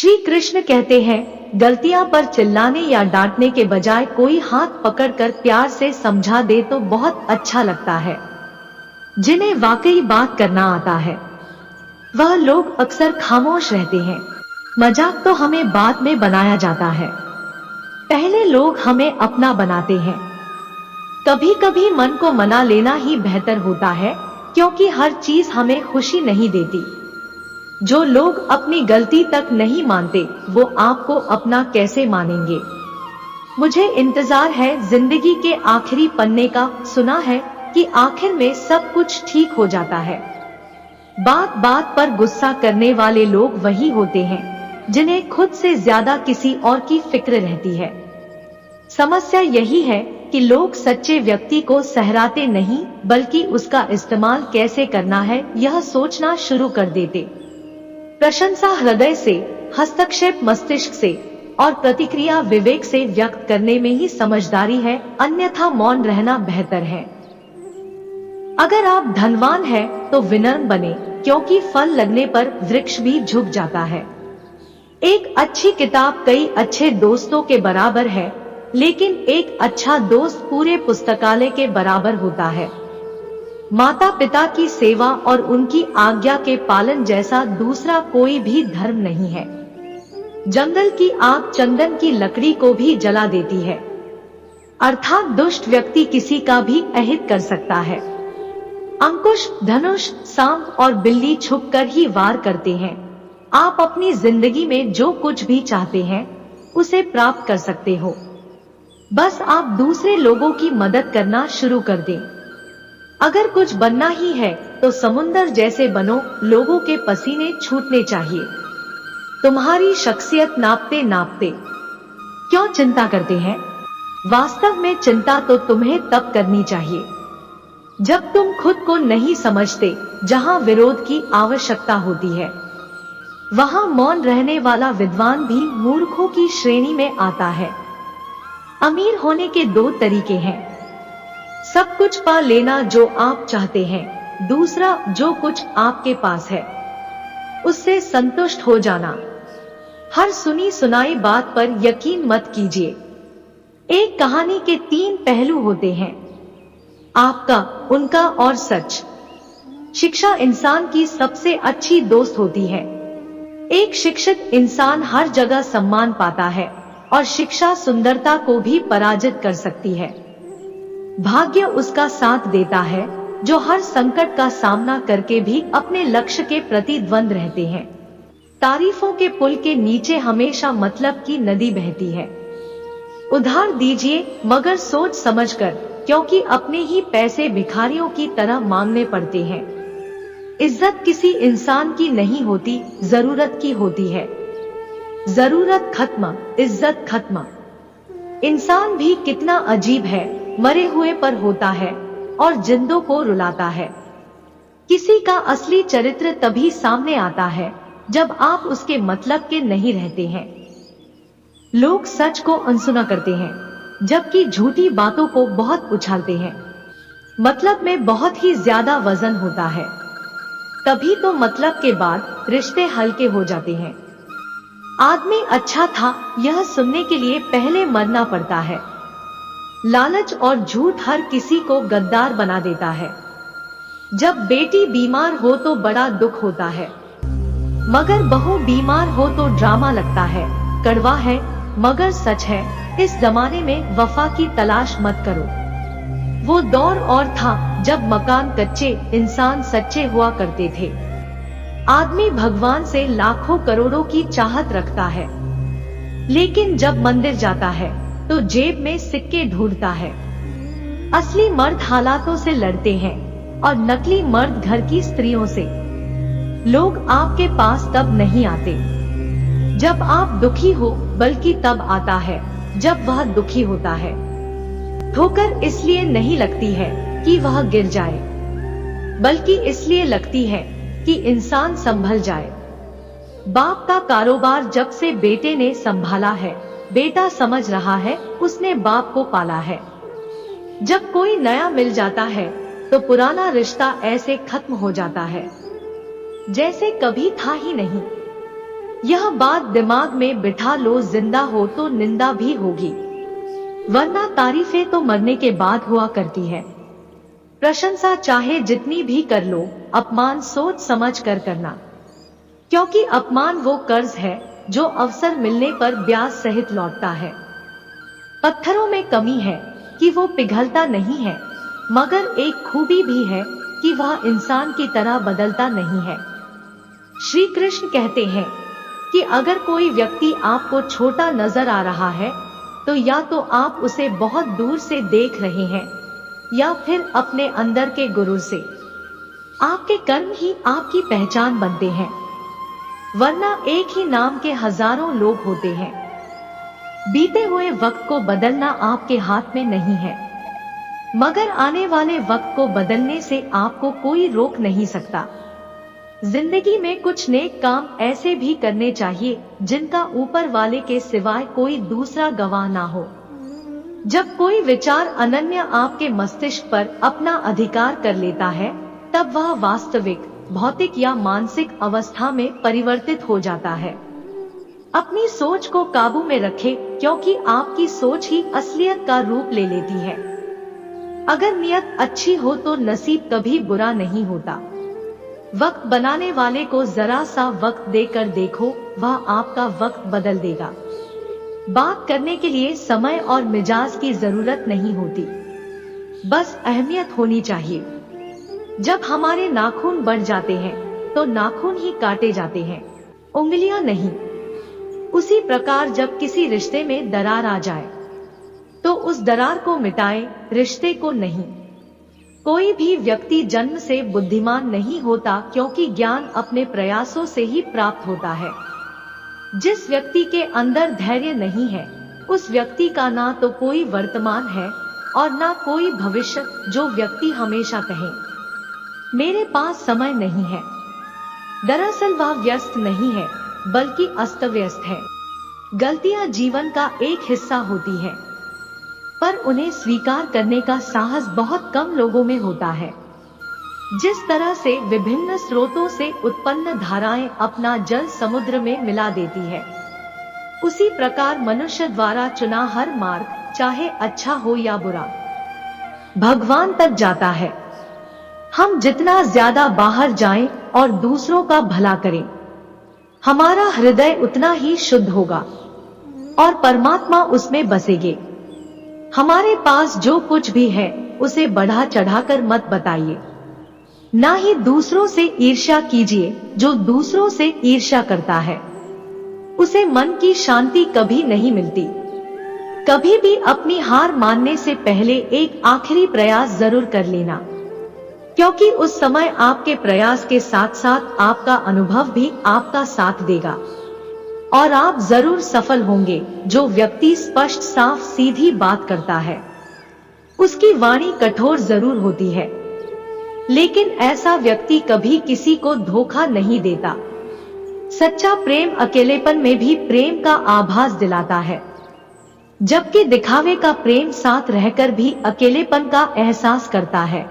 श्री कृष्ण कहते हैं, गलतियां पर चिल्लाने या डांटने के बजाय कोई हाथ पकड़कर प्यार से समझा दे तो बहुत अच्छा लगता है। जिन्हें वाकई बात करना आता है वह लोग अक्सर खामोश रहते हैं। मजाक तो हमें बाद में बनाया जाता है, पहले लोग हमें अपना बनाते हैं। कभी कभी मन को मना लेना ही बेहतर होता है, क्योंकि हर चीज हमें खुशी नहीं देती। जो लोग अपनी गलती तक नहीं मानते वो आपको अपना कैसे मानेंगे। मुझे इंतजार है जिंदगी के आखिरी पन्ने का। सुना है कि आखिर में सब कुछ ठीक हो जाता है। बात बात पर गुस्सा करने वाले लोग वही होते हैं जिन्हें खुद से ज्यादा किसी और की फिक्र रहती है। समस्या यही है कि लोग सच्चे व्यक्ति को सहराते नहीं, बल्कि उसका इस्तेमाल कैसे करना है यह सोचना शुरू कर देते। प्रशंसा हृदय से, हस्तक्षेप मस्तिष्क से और प्रतिक्रिया विवेक से व्यक्त करने में ही समझदारी है, अन्यथा मौन रहना बेहतर है। अगर आप धनवान हैं तो विनम्र बने, क्योंकि फल लगने पर वृक्ष भी झुक जाता है। एक अच्छी किताब कई अच्छे दोस्तों के बराबर है, लेकिन एक अच्छा दोस्त पूरे पुस्तकालय के बराबर होता है। माता पिता की सेवा और उनकी आज्ञा के पालन जैसा दूसरा कोई भी धर्म नहीं है। जंगल की आग चंदन की लकड़ी को भी जला देती है, अर्थात दुष्ट व्यक्ति किसी का भी अहित कर सकता है। अंकुश, धनुष, सांप और बिल्ली छुपकर ही वार करते हैं। आप अपनी जिंदगी में जो कुछ भी चाहते हैं उसे प्राप्त कर सकते हो, बस आप दूसरे लोगों की मदद करना शुरू कर दें। अगर कुछ बनना ही है तो समुंदर जैसे बनो, लोगों के पसीने छूटने चाहिए। तुम्हारी शख्सियत नापते नापते क्यों चिंता करते हैं? वास्तव में चिंता तो तुम्हें तब करनी चाहिए जब तुम खुद को नहीं समझते। जहां विरोध की आवश्यकता होती है वहां मौन रहने वाला विद्वान भी मूर्खों की श्रेणी में आता है। अमीर होने के दो तरीके हैं, सब कुछ पा लेना जो आप चाहते हैं, दूसरा जो कुछ आपके पास है उससे संतुष्ट हो जाना। हर सुनी सुनाई बात पर यकीन मत कीजिए। एक कहानी के 3 पहलू होते हैं, आपका, उनका और सच। शिक्षा इंसान की सबसे अच्छी दोस्त होती है। एक शिक्षित इंसान हर जगह सम्मान पाता है और शिक्षा सुंदरता को भी पराजित कर सकती है। भाग्य उसका साथ देता है जो हर संकट का सामना करके भी अपने लक्ष्य के प्रति द्वंद्व रहते हैं। तारीफों के पुल के नीचे हमेशा मतलब की नदी बहती है। उधार दीजिए मगर सोच समझकर, क्योंकि अपने ही पैसे भिखारियों की तरह मांगने पड़ते हैं। इज्जत किसी इंसान की नहीं होती, जरूरत की होती है। जरूरत खत्म, इज्जत खत्म। इंसान भी कितना अजीब है, मरे हुए पर होता है और जिंदों को रुलाता है। किसी का असली चरित्र तभी सामने आता है जब आप उसके मतलब के नहीं रहते हैं। लोग सच को अनसुना करते हैं, जबकि झूठी बातों को बहुत उछालते हैं। मतलब में बहुत ही ज्यादा वजन होता है, तभी तो मतलब के बाद रिश्ते हल्के हो जाते हैं। आदमी अच्छा था यह सुनने के लिए पहले मरना पड़ता है। लालच और झूठ हर किसी को गद्दार बना देता है। जब बेटी बीमार हो तो बड़ा दुख होता है, मगर बहू बीमार हो तो ड्रामा लगता है। कड़वा है मगर सच है, इस जमाने में वफा की तलाश मत करो। वो दौर और था जब मकान कच्चे, इंसान सच्चे हुआ करते थे। आदमी भगवान से लाखों करोड़ों की चाहत रखता है, लेकिन जब मंदिर जाता है तो जेब में सिक्के ढूंढता है। असली मर्द हालातों से लड़ते हैं और नकली मर्द घर की स्त्रियों से। लोग आपके पास तब नहीं आते जब आप दुखी हो, बल्कि तब आता है जब वह दुखी होता है। ठोकर इसलिए नहीं लगती है कि वह गिर जाए, बल्कि इसलिए लगती है कि इंसान संभल जाए। बाप का कारोबार जब से बेटे ने संभाला है, बेटा समझ रहा है उसने बाप को पाला है। जब कोई नया मिल जाता है तो पुराना रिश्ता ऐसे खत्म हो जाता है जैसे कभी था ही नहीं। यह बात दिमाग में बिठा लो, जिंदा हो तो निंदा भी होगी, वरना तारीफें तो मरने के बाद हुआ करती है। प्रशंसा चाहे जितनी भी कर लो, अपमान सोच समझ कर करना, क्योंकि अपमान वो कर्ज है जो अवसर मिलने पर ब्याज सहित लौटता है। पत्थरों में कमी है कि वो पिघलता नहीं है, मगर एक खूबी भी है कि वह इंसान की तरह बदलता नहीं है। श्री कृष्ण कहते हैं कि अगर कोई व्यक्ति आपको छोटा नजर आ रहा है तो या तो आप उसे बहुत दूर से देख रहे हैं या फिर अपने अंदर के गुरूर से। आपके कर्म ही आपकी पहचान बनते हैं, वरना एक ही नाम के हजारों लोग होते हैं। बीते हुए वक्त को बदलना आपके हाथ में नहीं है, मगर आने वाले वक्त को बदलने से आपको कोई रोक नहीं सकता। जिंदगी में कुछ नेक काम ऐसे भी करने चाहिए जिनका ऊपर वाले के सिवाय कोई दूसरा गवाह ना हो। जब कोई विचार अनन्य आपके मस्तिष्क पर अपना अधिकार कर लेता है, तब वह वास्तविक भौतिक या मानसिक अवस्था में परिवर्तित हो जाता है। अपनी सोच को काबू में रखें, क्योंकि आपकी सोच ही असलियत का रूप ले लेती है। अगर नियत अच्छी हो तो नसीब कभी बुरा नहीं होता। वक्त बनाने वाले को जरा सा वक्त देकर देखो, वह आपका वक्त बदल देगा। बात करने के लिए समय और मिजाज की जरूरत नहीं होती, बस अहमियत होनी चाहिए। जब हमारे नाखून बढ़ जाते हैं तो नाखून ही काटे जाते हैं, उंगलियां नहीं। उसी प्रकार जब किसी रिश्ते में दरार आ जाए तो उस दरार को मिटाए, रिश्ते को नहीं। कोई भी व्यक्ति जन्म से बुद्धिमान नहीं होता, क्योंकि ज्ञान अपने प्रयासों से ही प्राप्त होता है। जिस व्यक्ति के अंदर धैर्य नहीं है, उस व्यक्ति का ना तो कोई वर्तमान है और ना कोई भविष्य। जो व्यक्ति हमेशा कहे मेरे पास समय नहीं है, दरअसल वह व्यस्त नहीं है बल्कि अस्त व्यस्त है। गलतियां जीवन का एक हिस्सा होती है, पर उन्हें स्वीकार करने का साहस बहुत कम लोगों में होता है। जिस तरह से विभिन्न स्रोतों से उत्पन्न धाराएं अपना जल समुद्र में मिला देती है, उसी प्रकार मनुष्य द्वारा चुना हर मार्ग, चाहे अच्छा हो या बुरा, भगवान तक जाता है। हम जितना ज्यादा बाहर जाएं और दूसरों का भला करें, हमारा हृदय उतना ही शुद्ध होगा और परमात्मा उसमें बसेंगे। हमारे पास जो कुछ भी है उसे बढ़ा चढ़ाकर मत बताइए, ना ही दूसरों से ईर्ष्या कीजिए। जो दूसरों से ईर्ष्या करता है उसे मन की शांति कभी नहीं मिलती। कभी भी अपनी हार मानने से पहले एक आखिरी प्रयास जरूर कर लेना, क्योंकि उस समय आपके प्रयास के साथ साथ आपका अनुभव भी आपका साथ देगा और आप जरूर सफल होंगे। जो व्यक्ति स्पष्ट साफ सीधी बात करता है उसकी वाणी कठोर जरूर होती है, लेकिन ऐसा व्यक्ति कभी किसी को धोखा नहीं देता। सच्चा प्रेम अकेलेपन में भी प्रेम का आभास दिलाता है, जबकि दिखावे का प्रेम साथ रहकर भी अकेलेपन का एहसास करता है।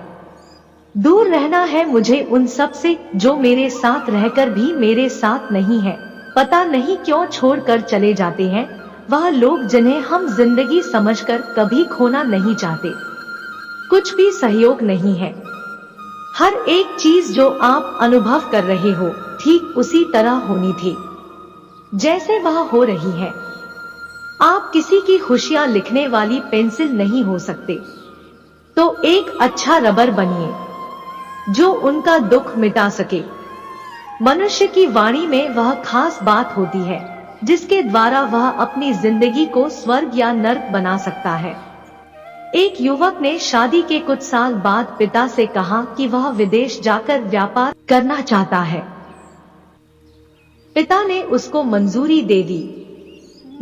दूर रहना है मुझे उन सब से जो मेरे साथ रहकर भी मेरे साथ नहीं है। पता नहीं क्यों छोड़कर चले जाते हैं वह लोग जिन्हें हम जिंदगी समझकर कभी खोना नहीं चाहते। कुछ भी सहयोग नहीं है। हर एक चीज जो आप अनुभव कर रहे हो ठीक उसी तरह होनी थी जैसे वह हो रही है। आप किसी की खुशियां लिखने वाली पेंसिल नहीं हो सकते, तो एक अच्छा रबर बनिए जो उनका दुख मिटा सके। मनुष्य की वाणी में वह खास बात होती है जिसके द्वारा वह अपनी जिंदगी को स्वर्ग या नर्क बना सकता है। एक युवक ने शादी के कुछ साल बाद पिता से कहा कि वह विदेश जाकर व्यापार करना चाहता है। पिता ने उसको मंजूरी दे दी।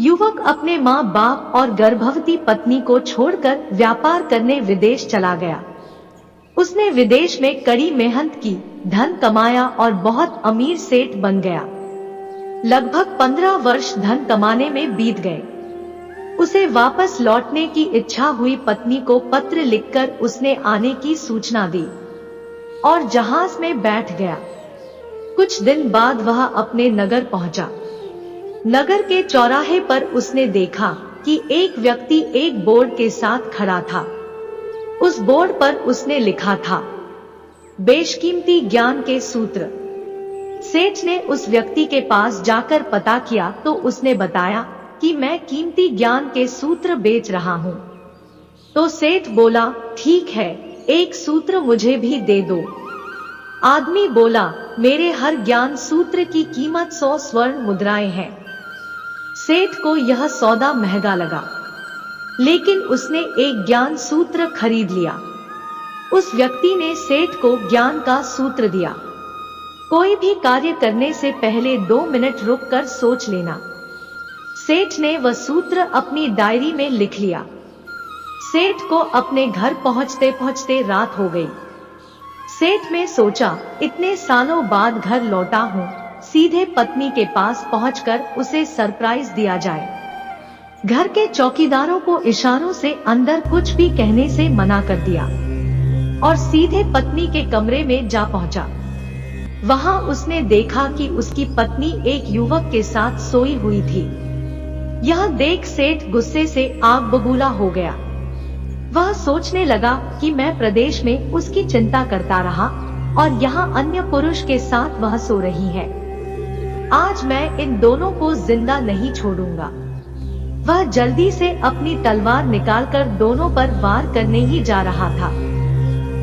युवक अपने माँ बाप और गर्भवती पत्नी को छोड़कर व्यापार करने विदेश चला गया। उसने विदेश में कड़ी मेहनत की, धन कमाया और बहुत अमीर सेठ बन गया। लगभग 15 वर्ष धन कमाने में बीत गए। उसे वापस लौटने की इच्छा हुई। पत्नी को पत्र लिखकर उसने आने की सूचना दी और जहाज में बैठ गया। कुछ दिन बाद वह अपने नगर पहुंचा। नगर के चौराहे पर उसने देखा कि एक व्यक्ति एक बोर्ड के साथ खड़ा था। उस बोर्ड पर उसने लिखा था, बेशकीमती ज्ञान के सूत्र। सेठ ने उस व्यक्ति के पास जाकर पता किया तो उसने बताया कि मैं कीमती ज्ञान के सूत्र बेच रहा हूं। तो सेठ बोला, ठीक है, एक सूत्र मुझे भी दे दो। आदमी बोला, मेरे हर ज्ञान सूत्र की कीमत 100 स्वर्ण मुद्राएं हैं। सेठ को यह सौदा महंगा लगा, लेकिन उसने एक ज्ञान सूत्र खरीद लिया। उस व्यक्ति ने सेठ को ज्ञान का सूत्र दिया, कोई भी कार्य करने से पहले 2 मिनट रुककर सोच लेना। सेठ ने वह सूत्र अपनी डायरी में लिख लिया। सेठ को अपने घर पहुंचते पहुंचते रात हो गई। सेठ ने सोचा, इतने सालों बाद घर लौटा हूं, सीधे पत्नी के पास पहुंचकर उसे सरप्राइज दिया जाए। घर के चौकीदारों को इशारों से अंदर कुछ भी कहने से मना कर दिया और सीधे पत्नी के कमरे में जा पहुंचा। वहां उसने देखा कि उसकी पत्नी एक युवक के साथ सोई हुई थी। यह देख सेठ गुस्से से आग बबूला हो गया। वह सोचने लगा कि मैं प्रदेश में उसकी चिंता करता रहा और यहाँ अन्य पुरुष के साथ वह सो रही है। आज मैं इन दोनों को जिंदा नहीं छोड़ूंगा। वह जल्दी से अपनी तलवार निकालकर दोनों पर वार करने ही जा रहा था।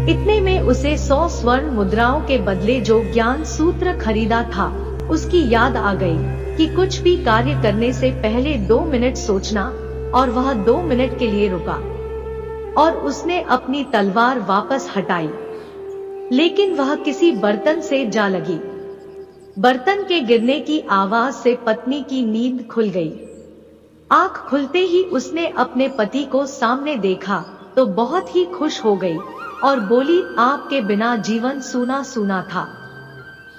इतने में उसे 100 स्वर्ण मुद्राओं के बदले जो ज्ञान सूत्र खरीदा था उसकी याद आ गई कि कुछ भी कार्य करने से पहले 2 मिनट सोचना, और वह 2 मिनट के लिए रुका और उसने अपनी तलवार वापस हटाई, लेकिन वह किसी बर्तन से जा लगी। बर्तन के गिरने की आवाज से पत्नी की नींद खुल गई। आंख खुलते ही उसने अपने पति को सामने देखा तो बहुत ही खुश हो गई और बोली, आपके बिना जीवन सूना सूना था।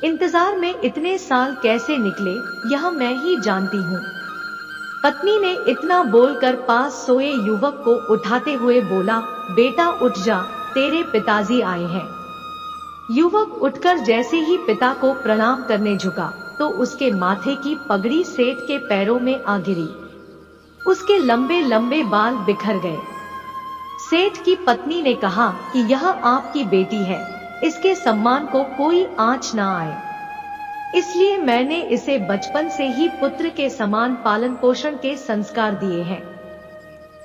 इंतजार में इतने साल कैसे निकले यह मैं ही जानती हूँ। पत्नी ने इतना बोलकर पास सोए युवक को उठाते हुए बोला, बेटा उठ जा, तेरे पिताजी आए हैं। युवक उठकर जैसे ही पिता को प्रणाम करने झुका तो उसके माथे की पगड़ी सेठ के पैरों में आ गिरी। उसके लंबे लंबे बाल बिखर गए। सेठ की पत्नी ने कहा कि यह आपकी बेटी है, इसके सम्मान को कोई आंच ना आए, इसलिए मैंने इसे बचपन से ही पुत्र के समान पालन पोषण के संस्कार दिए हैं।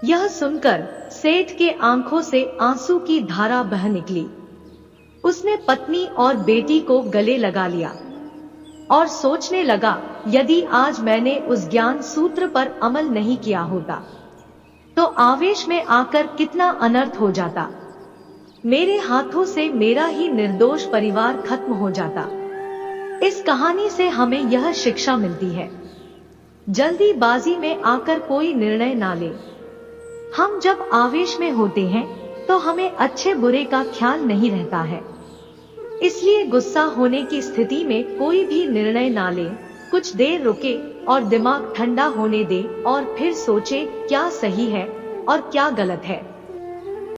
यह सुनकर सेठ के आंखों से आंसू की धारा बह निकली। उसने पत्नी और बेटी को गले लगा लिया और सोचने लगा, यदि आज मैंने उस ज्ञान सूत्र पर अमल नहीं किया होता तो आवेश में आकर कितना अनर्थ हो जाता। मेरे हाथों से मेरा ही निर्दोष परिवार खत्म हो जाता। इस कहानी से हमें यह शिक्षा मिलती है, जल्दीबाजी में आकर कोई निर्णय ना ले। हम जब आवेश में होते हैं तो हमें अच्छे बुरे का ख्याल नहीं रहता है, इसलिए गुस्सा होने की स्थिति में कोई भी निर्णय ना ले। कुछ देर रुके और दिमाग ठंडा होने दे और फिर सोचे क्या सही है और क्या गलत है।